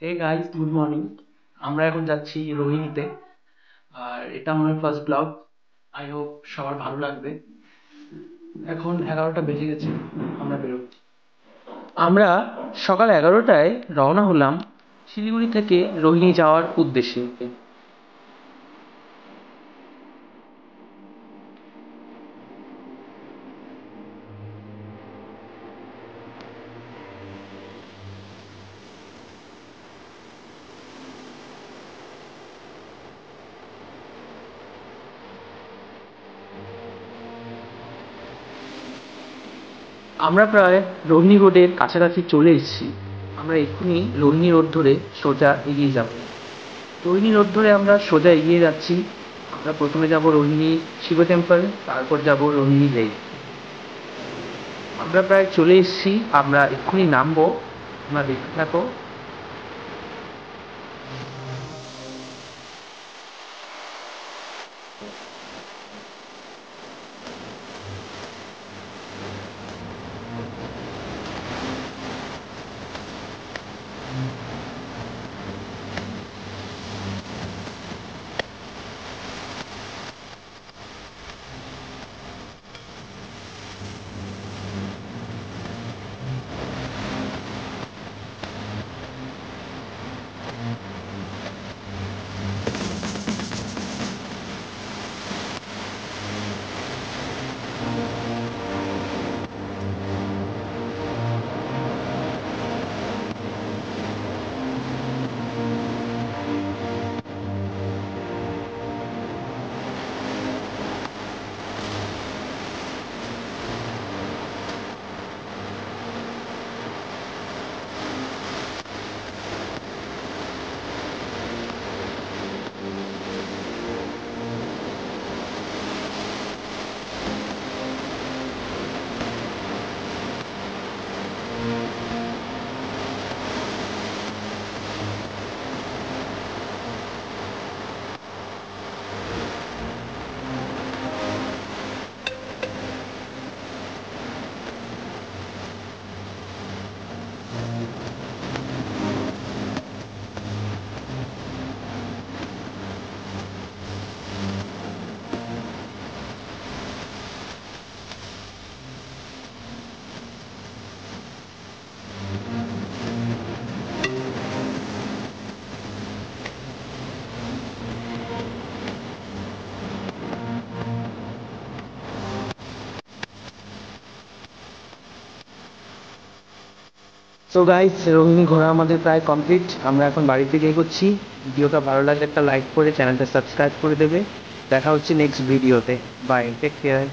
Hey guys, good morning. আমরা এখন যাচ্ছি রোহিণীতে। আর এটা আমার ফার্স্ট ব্লগ। আই হোপ সবার ভালো লাগবে। এখন 11টা বেজে গেছে, আমরা বেরোব। আমরা সকাল 11টায় রওনা হলাম শিলিগুড়ি থেকে রোহিণী যাওয়ার উদ্দেশ্যে। আমরা প্রায় রোহিণী রোডের কাছাকাছি চলে এসেছি। আমরা এক্ষুনি রোহিণী রোড ধরে সোজা এগিয়ে যাব। রোহিণী রোড ধরে আমরা সোজা এগিয়ে যাচ্ছি। আমরা প্রথমে যাব রোহিণী শিব টেম্পল, তারপর যাব রোহিণী লেক। আমরা প্রায় চলে এসেছি, আমরা এক্ষুনি নামবো। তোমরা দেখতে থাকো। তো গাইস, রোহিণী ঘোরা আমাদের প্রায় কমপ্লিট। আমরা এখন বাড়ি থেকে এগোচ্ছি। ভিডিওটা ভালো লাগলে একটা লাইক করে চ্যানেলটা সাবস্ক্রাইব করে দেবে। দেখা হচ্ছে নেক্সট ভিডিওতে। Bye, take care.